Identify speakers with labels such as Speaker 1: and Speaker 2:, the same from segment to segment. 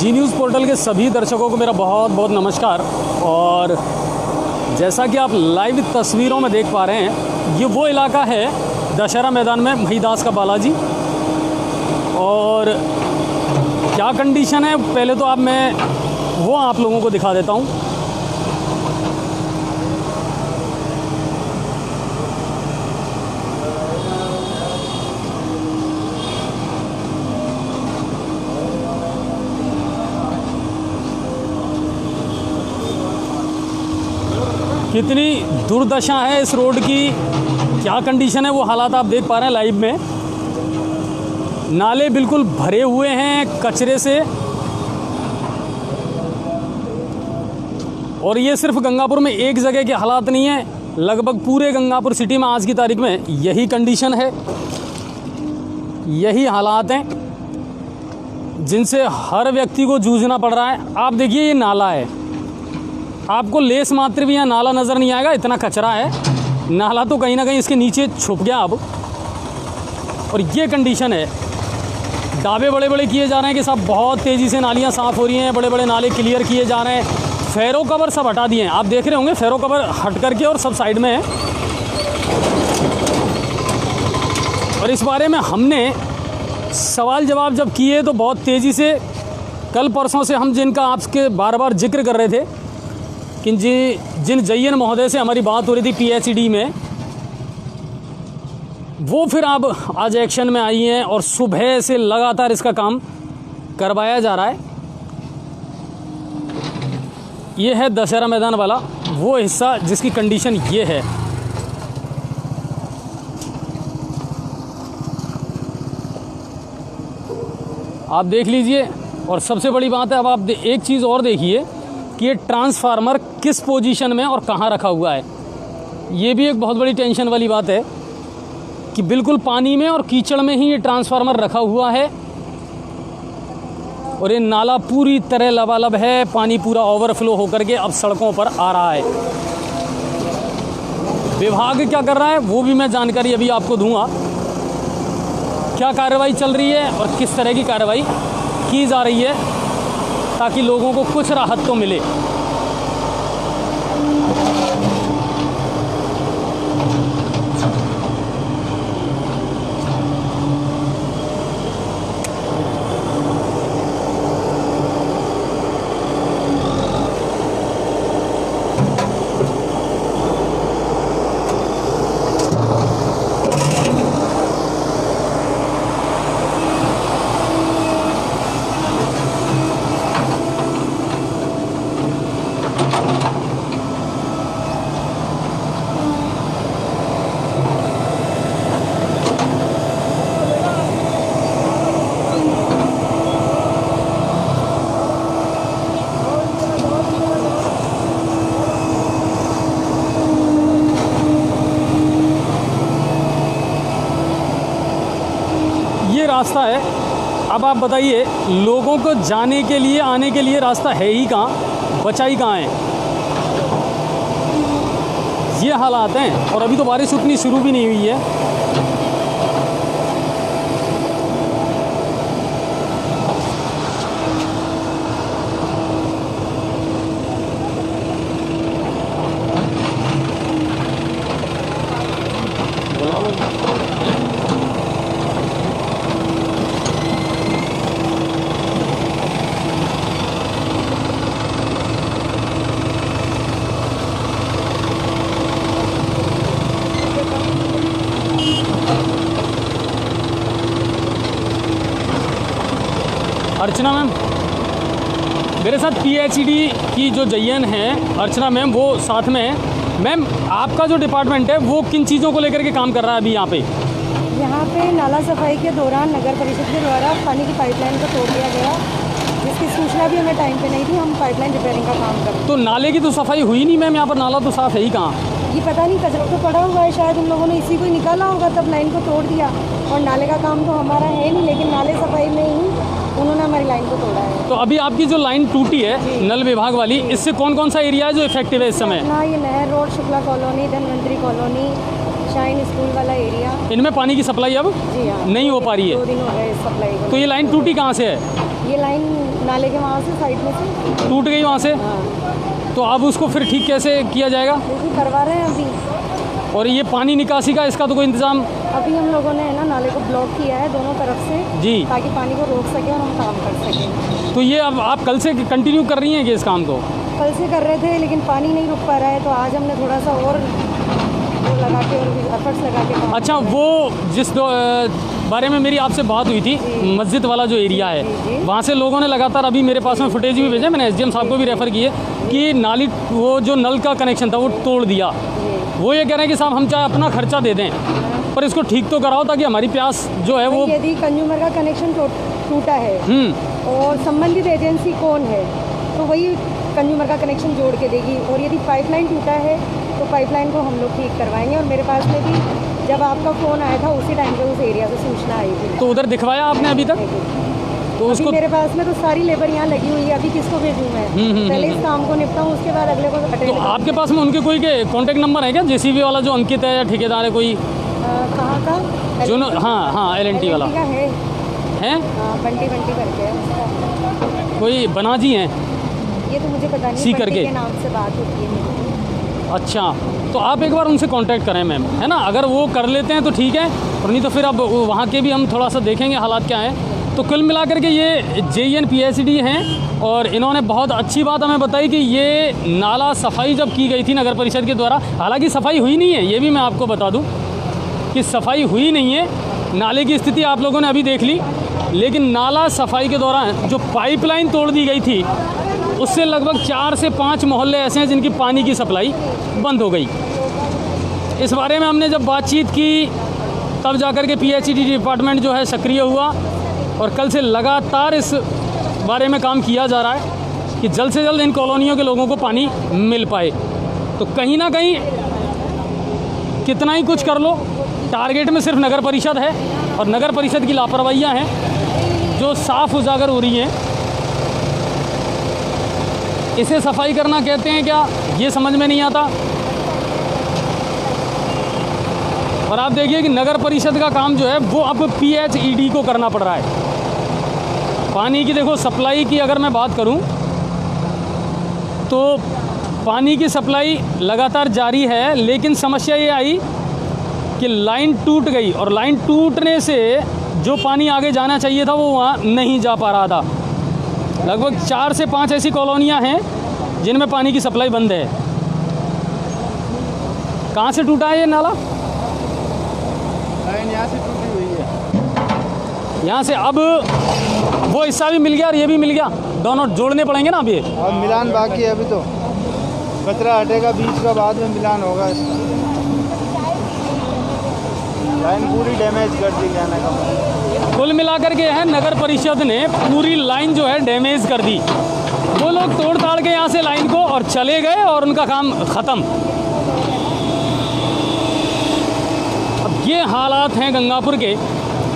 Speaker 1: जी news portal के सभी दर्शकों को मेरा बहुत बहुत नमस्कार। और जैसा कि आप लाइव तस्वीरों में देख पा रहे हैं, ये वो इलाका है दशहरा मैदान में महिदास का बालाजी। और क्या कंडीशन है पहले तो मैं वो आप लोगों को दिखा देता हूँ। कितनी दुर्दशा है इस रोड की, क्या कंडीशन है वो हालात आप देख पा रहे हैं लाइव में। नाले बिल्कुल भरे हुए हैं कचरे से। और ये सिर्फ गंगापुर में एक जगह के हालात नहीं है, लगभग पूरे गंगापुर सिटी में आज की तारीख में यही कंडीशन है, यही हालात हैं जिनसे हर व्यक्ति को जूझना पड़ रहा है। आप देखिए ये नाला है, आपको लेस मात्र भी यहाँ नाला नज़र नहीं आएगा, इतना कचरा है। नाला तो कहीं ना कहीं इसके नीचे छुप गया अब। और ये कंडीशन है, दावे बड़े बड़े किए जा रहे हैं कि साहब बहुत तेज़ी से नालियाँ साफ़ हो रही हैं, बड़े बड़े नाले क्लियर किए जा रहे हैं। फेरो कवर सब हटा दिए हैं, आप देख रहे होंगे फेरो कवर हट करके और सब साइड में है। और इस बारे में हमने सवाल जवाब जब किए तो बहुत तेज़ी से कल परसों से हम जिनका आपके बार बार जिक्र कर रहे थे कि जिन जयन महोदय से हमारी बात हो रही थी पीएचईडी में, वो फिर अब आज एक्शन में आई हैं और सुबह से लगातार इसका काम करवाया जा रहा है। ये है दशहरा मैदान वाला वो हिस्सा जिसकी कंडीशन ये है। आप देख लीजिए। और सबसे बड़ी बात है, अब आप एक चीज़ और देखिए कि ये ट्रांसफार्मर किस पोजीशन में और कहाँ रखा हुआ है। ये भी एक बहुत बड़ी टेंशन वाली बात है कि बिल्कुल पानी में और कीचड़ में ही ये ट्रांसफार्मर रखा हुआ है। और ये नाला पूरी तरह लबालब है, पानी पूरा ओवरफ्लो होकर के अब सड़कों पर आ रहा है। विभाग क्या कर रहा है वो भी मैं जानकारी अभी आपको दूंगा, क्या कार्रवाई चल रही है और किस तरह की कार्रवाई की जा रही है, ताकि लोगों को कुछ राहत तो मिले। रास्ता है, अब आप बताइए लोगों को जाने के लिए आने के लिए रास्ता है ही कहाँ, बचाई कहाँ है। ये हालात हैं और अभी तो बारिश उतनी शुरू भी नहीं हुई है। अर्चना मैम मेरे साथ पीएचईडी की जो जयन है अर्चना मैम, वो साथ में है। मैम आपका जो डिपार्टमेंट है वो किन चीज़ों को लेकर के काम कर रहा है अभी यहाँ पे?
Speaker 2: यहाँ पे नाला सफाई के दौरान नगर परिषद के द्वारा पानी की पाइपलाइन को तोड़ दिया गया, जिसकी सूचना भी हमें टाइम पे नहीं थी। हम पाइपलाइन रिपेयरिंग का काम कर रहे हैं।
Speaker 1: तो नाले की तो सफाई हुई नहीं मैम, यहाँ पर नाला तो साफ़ है ही कहाँ?
Speaker 2: ये पता नहीं, कचरा तो पड़ा हुआ है, शायद उन लोगों ने इसी को ही निकाला होगा तब लाइन को तोड़ दिया। और नाले का काम तो हमारा है नहीं, लेकिन नाले सफाई में ही उन्होंने हमारी लाइन को तोड़ा है।
Speaker 1: तो अभी आपकी जो लाइन टूटी है नल विभाग वाली, इससे कौन कौन सा एरिया है जो इफेक्टिव है इस समय?
Speaker 2: हाँ, ये नहर road, Shukla colony, Dhanvantari colony, shine school वाला एरिया।
Speaker 1: इनमें पानी की सप्लाई अब
Speaker 2: जी हाँ,
Speaker 1: नहीं हो पा रही है।
Speaker 2: 2 दिन हो गए सप्लाई को।
Speaker 1: तो ये लाइन टूटी कहाँ से है?
Speaker 2: ये लाइन नाले के वहाँ से साइड में से
Speaker 1: टूट गई वहाँ से,
Speaker 2: हाँ,
Speaker 1: तो अब उसको फिर ठीक कैसे किया जाएगा?
Speaker 2: देखिए करवा रहे हैं अभी।
Speaker 1: और ये पानी निकासी का इसका तो कोई इंतज़ाम?
Speaker 2: अभी हम लोगों ने है ना नाले को ब्लॉक किया है दोनों तरफ से
Speaker 1: जी।
Speaker 2: ताकि पानी को रोक सके और हम काम कर सकें।
Speaker 1: तो ये अब आप कल से कंटिन्यू कर रही हैं कि इस काम को?
Speaker 2: कल से कर रहे थे लेकिन पानी नहीं रुक पा रहा है, तो आज हमने थोड़ा सा और वो लगा के और एफर्ट्स लगा के काम
Speaker 1: अच्छा, वो जिस बारे में मेरी आपसे बात हुई थी, मस्जिद वाला जो एरिया है,
Speaker 2: जी।
Speaker 1: वहाँ से लोगों ने लगातार, अभी मेरे पास में फुटेज भी भेजा, मैंने एसडीएम साहब को भी रेफ़र किए कि नाली वो जो नल का कनेक्शन था वो तोड़ दिया। वो ये कह रहे हैं कि साहब हम चाहे अपना खर्चा दे दें पर इसको ठीक तो कराओ ताकि हमारी प्यास जो है वो।
Speaker 2: यदि कंज्यूमर का कनेक्शन टूटा है और संबंधित एजेंसी कौन है तो वही कंज्यूमर का कनेक्शन जोड़ के देगी, और यदि पाइपलाइन टूटा है तो पाइपलाइन को हम लोग ठीक करवाएंगे। और मेरे पास में भी जब आपका फ़ोन आया था उसी टाइम पे उस एरिया से सूचना आई थी।
Speaker 1: तो उधर दिखवाया आपने अभी तक? तो
Speaker 2: अभी
Speaker 1: उसको
Speaker 2: मेरे पास में तो सारी लेबर यहाँ लगी हुई है, अभी किसको भेजूँ मैं? पहले इस काम को निपटाऊँ उसके बाद अगले को
Speaker 1: तो
Speaker 2: अटेंड।
Speaker 1: आपके पास में उनके कोई के कॉन्टैक्ट नंबर है क्या? जेसीबी वाला जो अंकित है या ठेकेदार है कोई?
Speaker 2: कहाँ का?
Speaker 1: जो हाँ LNT वाला
Speaker 2: का है,
Speaker 1: है?
Speaker 2: हाँ, बंटी करके है उसका।
Speaker 1: कोई बनाजी हैं?
Speaker 2: ये तो मुझे पता नहीं,
Speaker 1: सी
Speaker 2: बंटी
Speaker 1: करके
Speaker 2: के नाम से बात होती है मेरी।
Speaker 1: अच्छा, तो आप एक बार उनसे कांटेक्ट करें मैम, है ना? अगर वो कर लेते हैं तो ठीक है, और नहीं तो फिर अब वहाँ के भी हम थोड़ा सा देखेंगे हालात क्या हैं। तो कुल मिलाकर के ये JEN PICD हैं और इन्होंने बहुत अच्छी बात हमें बताई कि ये नाला सफाई जब की गई थी नगर परिषद के द्वारा, हालांकि सफाई हुई नहीं है, ये भी मैं आपको बता दूं कि सफाई हुई नहीं है। नाले की स्थिति आप लोगों ने अभी देख ली, लेकिन नाला सफाई के दौरान जो पाइपलाइन तोड़ दी गई थी उससे लगभग 4 से 5 मोहल्ले ऐसे हैं जिनकी पानी की सप्लाई बंद हो गई। इस बारे में हमने जब बातचीत की तब जाकर के PICD डिपार्टमेंट जो है सक्रिय हुआ और कल से लगातार इस बारे में काम किया जा रहा है कि जल्द से जल्द इन कॉलोनियों के लोगों को पानी मिल पाए। तो कहीं ना कहीं कितना ही कुछ कर लो, टारगेट में सिर्फ नगर परिषद है और नगर परिषद की लापरवाहियाँ हैं जो साफ उजागर हो रही हैं। इसे सफाई करना कहते हैं क्या, ये समझ में नहीं आता। और आप देखिए कि नगर परिषद का काम जो है वो अब PHED को करना पड़ रहा है। पानी की देखो सप्लाई की अगर मैं बात करूं तो पानी की सप्लाई लगातार जारी है, लेकिन समस्या ये आई कि लाइन टूट गई और लाइन टूटने से जो पानी आगे जाना चाहिए था वो वहाँ नहीं जा पा रहा था। लगभग 4 से 5 ऐसी कॉलोनियाँ हैं जिनमें पानी की सप्लाई बंद है। कहाँ से टूटा है ये नाला?
Speaker 3: लाइन यहाँ से टूटी हुई है,
Speaker 1: यहाँ से। अब वो हिस्सा भी मिल गया और ये भी मिल गया, दोनों जोड़ने पड़ेंगे ना अब ये।
Speaker 3: और मिलान बाकी है अभी तो, कचरा हटेगा बीच का, बाद में मिलान होगा इसका। लाइन पूरी डैमेज कर दी कहने का मतलब।
Speaker 1: कुल मिलाकर के है नगर परिषद ने पूरी लाइन जो है डैमेज कर दी। वो लोग तोड़ ताड़ के यहाँ से लाइन को और चले गए और उनका काम ख़त्म। अब ये हालात हैं गंगापुर के,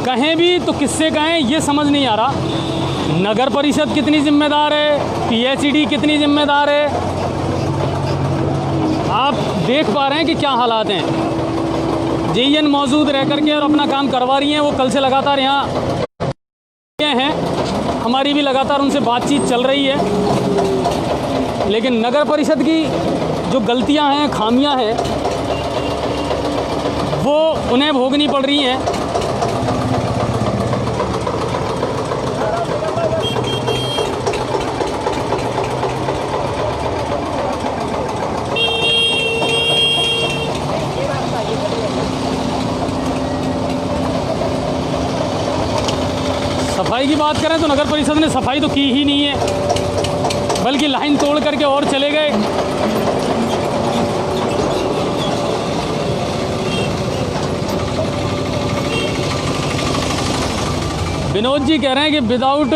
Speaker 1: कहें भी तो किससे कहें ये समझ नहीं आ रहा। नगर परिषद कितनी जिम्मेदार है, PICD कितनी जिम्मेदार है, आप देख पा रहे हैं कि क्या हालात हैं। JEN मौजूद रह करके और अपना काम करवा रही हैं, वो कल से लगातार यहाँ हैं, हमारी भी लगातार उनसे बातचीत चल रही है। लेकिन नगर परिषद की जो गलतियां हैं, खामियां हैं, वो उन्हें भोगनी पड़ रही हैं। सफाई की बात करें तो नगर परिषद ने सफाई तो की ही नहीं है, बल्कि लाइन तोड़ करके और चले गए। विनोद जी कह रहे हैं कि विदाउट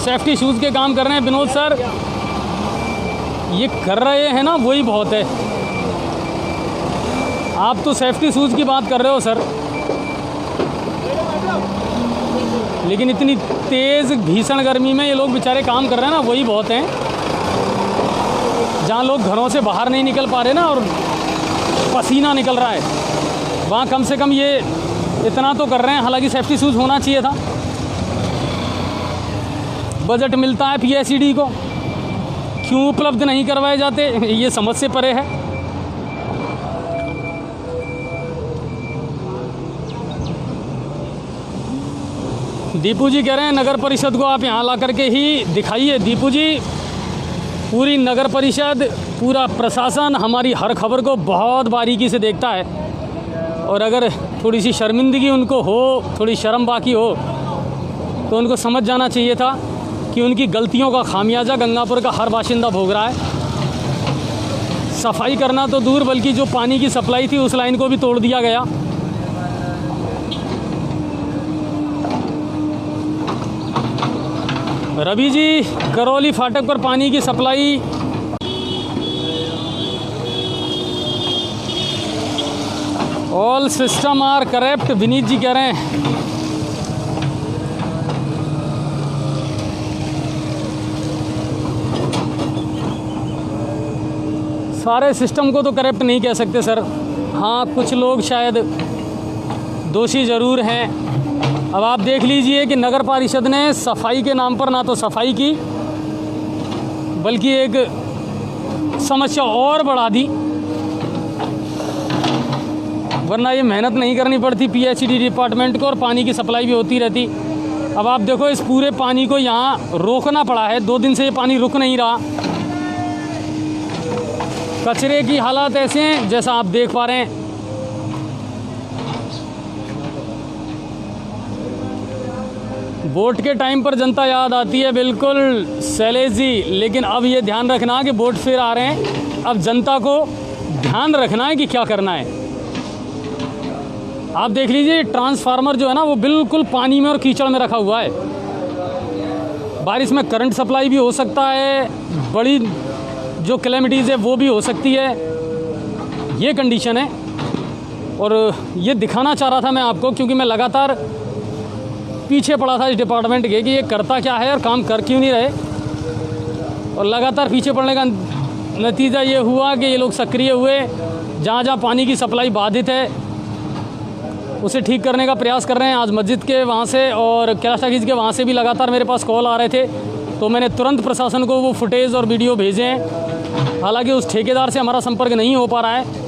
Speaker 1: सेफ्टी शूज़ के काम कर रहे हैं। विनोद सर, ये कर रहे हैं ना, वही बहुत है। आप तो सेफ्टी शूज़ की बात कर रहे हो सर, लेकिन इतनी तेज़ भीषण गर्मी में ये लोग बेचारे काम कर रहे हैं ना, वही बहुत हैं। जहाँ लोग घरों से बाहर नहीं निकल पा रहे ना और पसीना निकल रहा है, वहाँ कम से कम ये इतना तो कर रहे हैं। हालांकि सेफ्टी शूज़ होना चाहिए था। बजट मिलता है पीएचईडी को, क्यों उपलब्ध नहीं करवाए जाते, ये समझ से परे है। दीपू जी कह रहे हैं नगर परिषद को आप यहाँ ला करके ही दिखाइए। दीपू जी, पूरी नगर परिषद, पूरा प्रशासन हमारी हर खबर को बहुत बारीकी से देखता है, और अगर थोड़ी सी शर्मिंदगी उनको हो, थोड़ी शर्म बाकी हो, तो उनको समझ जाना चाहिए था कि उनकी गलतियों का खामियाजा गंगापुर का हर बाशिंदा भोग रहा है। सफाई करना तो दूर, बल्कि जो पानी की सप्लाई थी उस लाइन को भी तोड़ दिया गया। रवि जी, करौली फाटक पर पानी की supply all system are correct, Vineet ji कह रहे हैं। सारे सिस्टम को तो करेक्ट नहीं कह सकते सर, हाँ कुछ लोग शायद दोषी ज़रूर हैं। अब आप देख लीजिए कि नगर परिषद ने सफाई के नाम पर ना तो सफाई की, बल्कि एक समस्या और बढ़ा दी, वरना ये मेहनत नहीं करनी पड़ती पीएचईडी डिपार्टमेंट को और पानी की सप्लाई भी होती रहती। अब आप देखो इस पूरे पानी को यहाँ रोकना पड़ा है, 2 दिन से ये पानी रुक नहीं रहा। कचरे की हालात ऐसे हैं जैसा आप देख पा रहे हैं। वोट के टाइम पर जनता याद आती है, बिल्कुल शैलेश जी, लेकिन अब ये ध्यान रखना कि वोट फिर आ रहे हैं, अब जनता को ध्यान रखना है कि क्या करना है। आप देख लीजिए ट्रांसफार्मर जो है ना वो बिल्कुल पानी में और कीचड़ में रखा हुआ है। बारिश में करंट सप्लाई भी हो सकता है, बड़ी जो कैलेमिटीज़ है वो भी हो सकती है, ये कंडीशन है। और ये दिखाना चाह रहा था मैं आपको, क्योंकि मैं लगातार पीछे पड़ा था इस डिपार्टमेंट के कि ये करता क्या है और काम कर क्यों नहीं रहे, और लगातार पीछे पड़ने का नतीजा ये हुआ कि ये लोग सक्रिय हुए। जहाँ जहाँ पानी की सप्लाई बाधित है उसे ठीक करने का प्रयास कर रहे हैं। आज मस्जिद के वहाँ से और कैलाश टाकीज़ के वहाँ से भी लगातार मेरे पास कॉल आ रहे थे, तो मैंने तुरंत प्रशासन को वो फुटेज और वीडियो भेजे हैं। हालांकि उस ठेकेदार से हमारा संपर्क नहीं हो पा रहा है।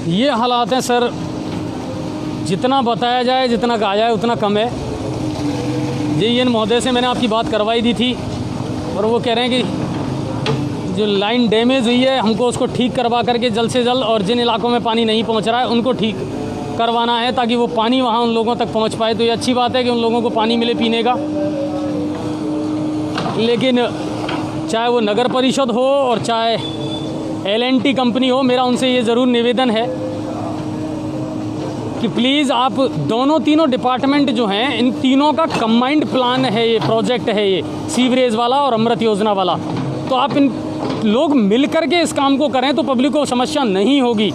Speaker 1: ये हालात हैं सर, जितना बताया जाए, जितना कहा जाए उतना कम है। जेईएन महोदय से मैंने आपकी बात करवाई दी थी, और वो कह रहे हैं कि जो लाइन डैमेज हुई है हमको उसको ठीक करवा करके जल्द से जल्द, और जिन इलाकों में पानी नहीं पहुंच रहा है उनको ठीक करवाना है, ताकि वो पानी वहां उन लोगों तक पहुंच पाए। तो ये अच्छी बात है कि उन लोगों को पानी मिले पीने का। लेकिन चाहे वो नगर परिषद हो और चाहे L&T कंपनी हो, मेरा उनसे ये ज़रूर निवेदन है कि प्लीज़ आप दोनों तीनों डिपार्टमेंट जो हैं, इन तीनों का कंबाइंड प्लान है, ये प्रोजेक्ट है, ये सीवरेज वाला और अमृत योजना वाला, तो आप इन लोग मिल करके इस काम को करें तो पब्लिक को समस्या नहीं होगी।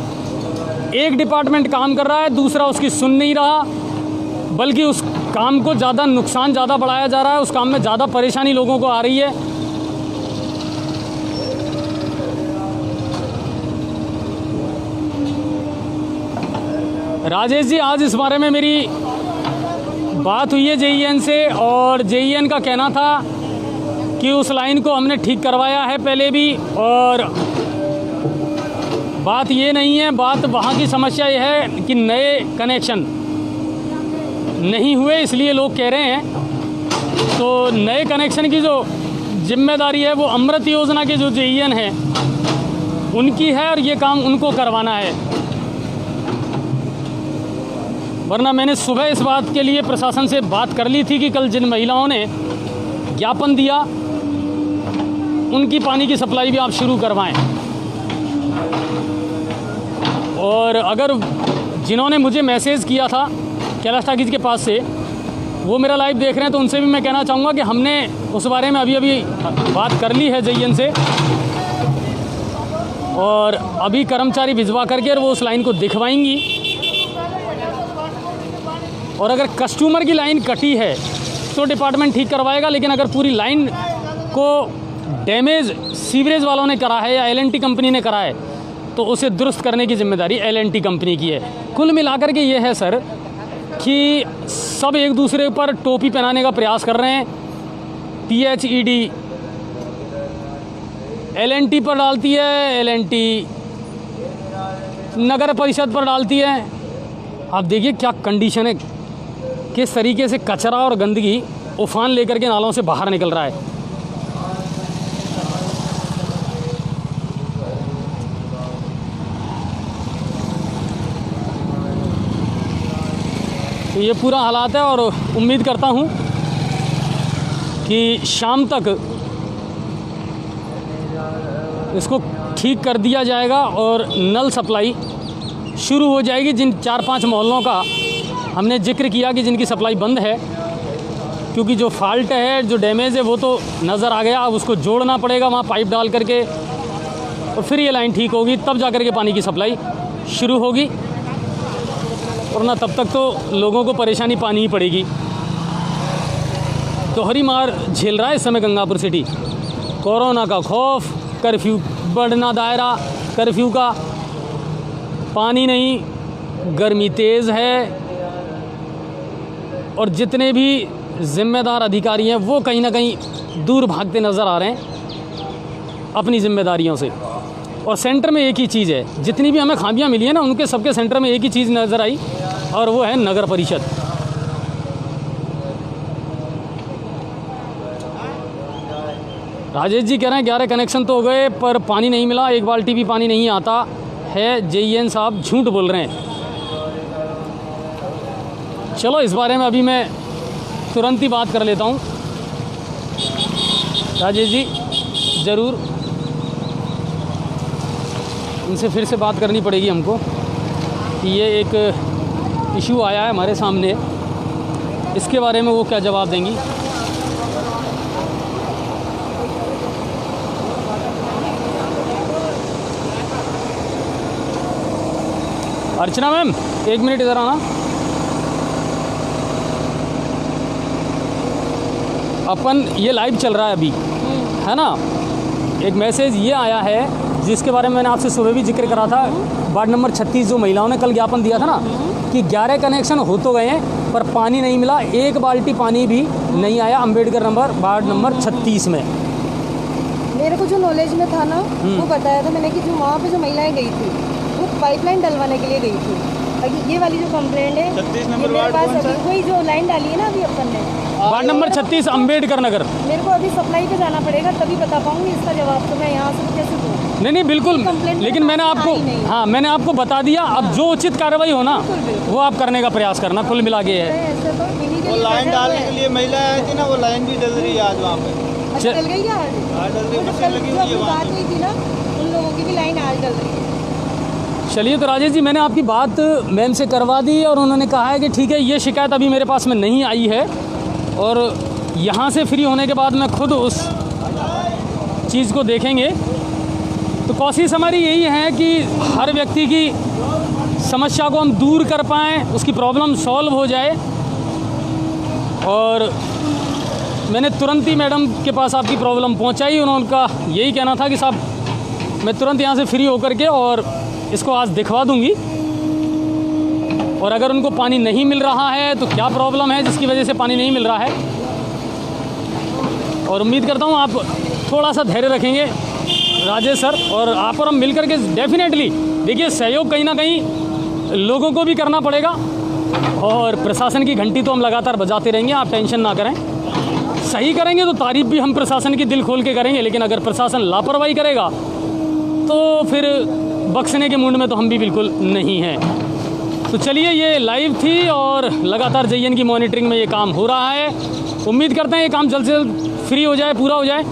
Speaker 1: एक डिपार्टमेंट काम कर रहा है, दूसरा उसकी सुन नहीं रहा, बल्कि उस काम को ज़्यादा नुकसान ज़्यादा बढ़ाया जा रहा है, उस काम में ज़्यादा परेशानी लोगों को आ रही है। राजेश जी, आज इस बारे में मेरी बात हुई है जेईएन से, और जेईएन का कहना था कि उस लाइन को हमने ठीक करवाया है पहले भी, और बात ये नहीं है, बात वहाँ की समस्या ये है कि नए कनेक्शन नहीं हुए, इसलिए लोग कह रहे हैं। तो नए कनेक्शन की जो जिम्मेदारी है वो अमृत योजना के जो जेईएन है उनकी है, और ये काम उनको करवाना है। वरना मैंने सुबह इस बात के लिए प्रशासन से बात कर ली थी कि कल जिन महिलाओं ने ज्ञापन दिया उनकी पानी की सप्लाई भी आप शुरू करवाएं। और अगर जिन्होंने मुझे मैसेज किया था कैलाश टाकीज़ के पास से, वो मेरा लाइव देख रहे हैं, तो उनसे भी मैं कहना चाहूँगा कि हमने उस बारे में अभी बात कर ली है जेईएन से, और अभी कर्मचारी भिजवा करके और वो उस लाइन को दिखवाएंगी। और अगर कस्टमर की लाइन कटी है तो डिपार्टमेंट ठीक करवाएगा, लेकिन अगर पूरी लाइन को डैमेज सीवरेज वालों ने करा है या एल&टी कंपनी ने करा है तो उसे दुरुस्त करने की जिम्मेदारी एल&टी कंपनी की है। कुल मिलाकर के ये है सर कि सब एक दूसरे पर टोपी पहनाने का प्रयास कर रहे हैं। PHED एल&टी पर डालती है, एल&टी नगर परिषद पर डालती है। आप देखिए क्या कंडीशन है, किस तरीके से कचरा और गंदगी उफान लेकर के नालों से बाहर निकल रहा है। तो ये पूरा हालात है और उम्मीद करता हूँ कि शाम तक इसको ठीक कर दिया जाएगा और नल सप्लाई शुरू हो जाएगी। जिन 4-5 मोहल्लों का हमने जिक्र किया कि जिनकी सप्लाई बंद है, क्योंकि जो फॉल्ट है, जो डैमेज है वो तो नज़र आ गया। अब उसको जोड़ना पड़ेगा वहाँ पाइप डाल करके और फिर ये लाइन ठीक होगी, तब जा कर के पानी की सप्लाई शुरू होगी। वरना तब तक तो लोगों को परेशानी पानी ही पड़ेगी। दोहरी मार झेल रहा है इस समय गंगापुर सिटी। कोरोना का खौफ, कर्फ्यू बढ़ना, दायरा कर्फ्यू का, पानी नहीं, गर्मी तेज़ है और जितने भी ज़िम्मेदार अधिकारी हैं वो कहीं ना कहीं दूर भागते नज़र आ रहे हैं अपनी ज़िम्मेदारियों से। और सेंटर में एक ही चीज़ है, जितनी भी हमें खामियां मिली हैं ना, उनके सबके सेंटर में एक ही चीज़ नज़र आई और वो है नगर परिषद। राजेश जी कह रहे हैं 11 कनेक्शन तो हो गए पर पानी नहीं मिला, 1 बाल्टी भी पानी नहीं आता है। JEN साहब झूठ बोल रहे हैं। चलो इस बारे में अभी मैं तुरंत ही बात कर लेता हूँ। राजेश जी ज़रूर, इनसे फिर से बात करनी पड़ेगी हमको कि ये एक इशू आया है हमारे सामने, इसके बारे में वो क्या जवाब देंगी। अर्चना मैम 1 मिनट इधर आना। अपन ये लाइव चल रहा है अभी, है ना। एक मैसेज ये आया है जिसके बारे में मैंने आपसे सुबह भी जिक्र करा था। वार्ड नंबर 36 जो महिलाओं ने कल ज्ञापन दिया था ना कि 11 कनेक्शन हो तो गए हैं पर पानी नहीं मिला, 1 बाल्टी पानी भी नहीं आया अम्बेडकर नंबर वार्ड नंबर 36 में।
Speaker 2: मेरे को जो नॉलेज में था ना वो बताया था मैंने कि जो वहाँ पे जो महिलाएं गई थी वो पाइपलाइन डलवाने के लिए गई थी। ये वाली जो कंप्लेंट है
Speaker 3: 36 नंबर
Speaker 2: मेरे
Speaker 3: वार्ड
Speaker 2: पास
Speaker 3: कौन सा
Speaker 2: अभी वही जो लाइन डाली है ना अभी अपन ने,
Speaker 1: वार्ड नंबर 36 अम्बेडकर नगर।
Speaker 2: मेरे को अभी सप्लाई पे जाना पड़ेगा तभी बता पाऊंगी इसका जवाब, तो मैं यहाँ से कैसे दूँ।
Speaker 1: नहीं बिल्कुल, लेकिन मैंने आपको मैंने आपको बता दिया। अब जो उचित कार्रवाई हो ना वो आप करने का प्रयास करना। कुल मिला के है
Speaker 2: ऐसे तो इन्हीं के
Speaker 3: वो
Speaker 2: लिए
Speaker 3: लाइन
Speaker 2: प्रेशर
Speaker 3: डालने
Speaker 2: है।
Speaker 3: के लिए महिला आई थी ना, वो लाइन भी डल रही है आज वहाँ पे।
Speaker 2: अच्छा डल गई क्या आज?
Speaker 3: हाँ, डल रही है,
Speaker 2: वो जो
Speaker 3: मशीन
Speaker 2: कल
Speaker 3: लगी
Speaker 2: जो
Speaker 3: हुई है
Speaker 2: अपनी
Speaker 3: वहाँ
Speaker 2: बात हुई थी ना उन लोगों की भी लाइन आज डल रही है।
Speaker 1: चलिए, तो राजेश जी मैंने आपकी बात मैम से करवा दी और उन्होंने कहा है कि ठीक है, ये शिकायत अभी मेरे पास में नहीं आई है और यहाँ से फ्री होने के बाद मैं खुद उस चीज़ को देखेंगे। तो कोशिश हमारी यही है कि हर व्यक्ति की समस्या को हम दूर कर पाएँ, उसकी प्रॉब्लम सॉल्व हो जाए। और मैंने तुरंत ही मैडम के पास आपकी प्रॉब्लम पहुंचाई। उनका यही कहना था कि साहब मैं तुरंत यहाँ से फ्री होकर के और इसको आज दिखवा दूंगी, और अगर उनको पानी नहीं मिल रहा है तो क्या प्रॉब्लम है जिसकी वजह से पानी नहीं मिल रहा है। और उम्मीद करता हूँ आप थोड़ा सा धैर्य रखेंगे राजेश सर, और आप और हम मिल करके डेफिनेटली, देखिए सहयोग कहीं ना कहीं लोगों को भी करना पड़ेगा और प्रशासन की घंटी तो हम लगातार बजाते रहेंगे, आप टेंशन ना करें। सही करेंगे तो तारीफ भी हम प्रशासन की दिल खोल के करेंगे, लेकिन अगर प्रशासन लापरवाही करेगा तो फिर बख्शने के मूड में तो हम भी बिल्कुल नहीं हैं। तो चलिए, ये लाइव थी और लगातार JEN की मॉनिटरिंग में ये काम हो रहा है। उम्मीद करते हैं ये काम जल्द से जल्द फ्री हो जाए, पूरा हो जाए।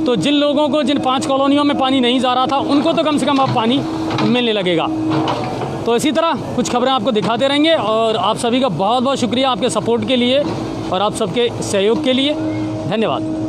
Speaker 1: तो जिन लोगों को, जिन 5 कॉलोनियों में पानी नहीं जा रहा था, उनको तो कम से कम अब पानी मिलने लगेगा। तो इसी तरह कुछ खबरें आपको दिखाते रहेंगे और आप सभी का बहुत बहुत शुक्रिया आपके सपोर्ट के लिए और आप सबके सहयोग के लिए। धन्यवाद।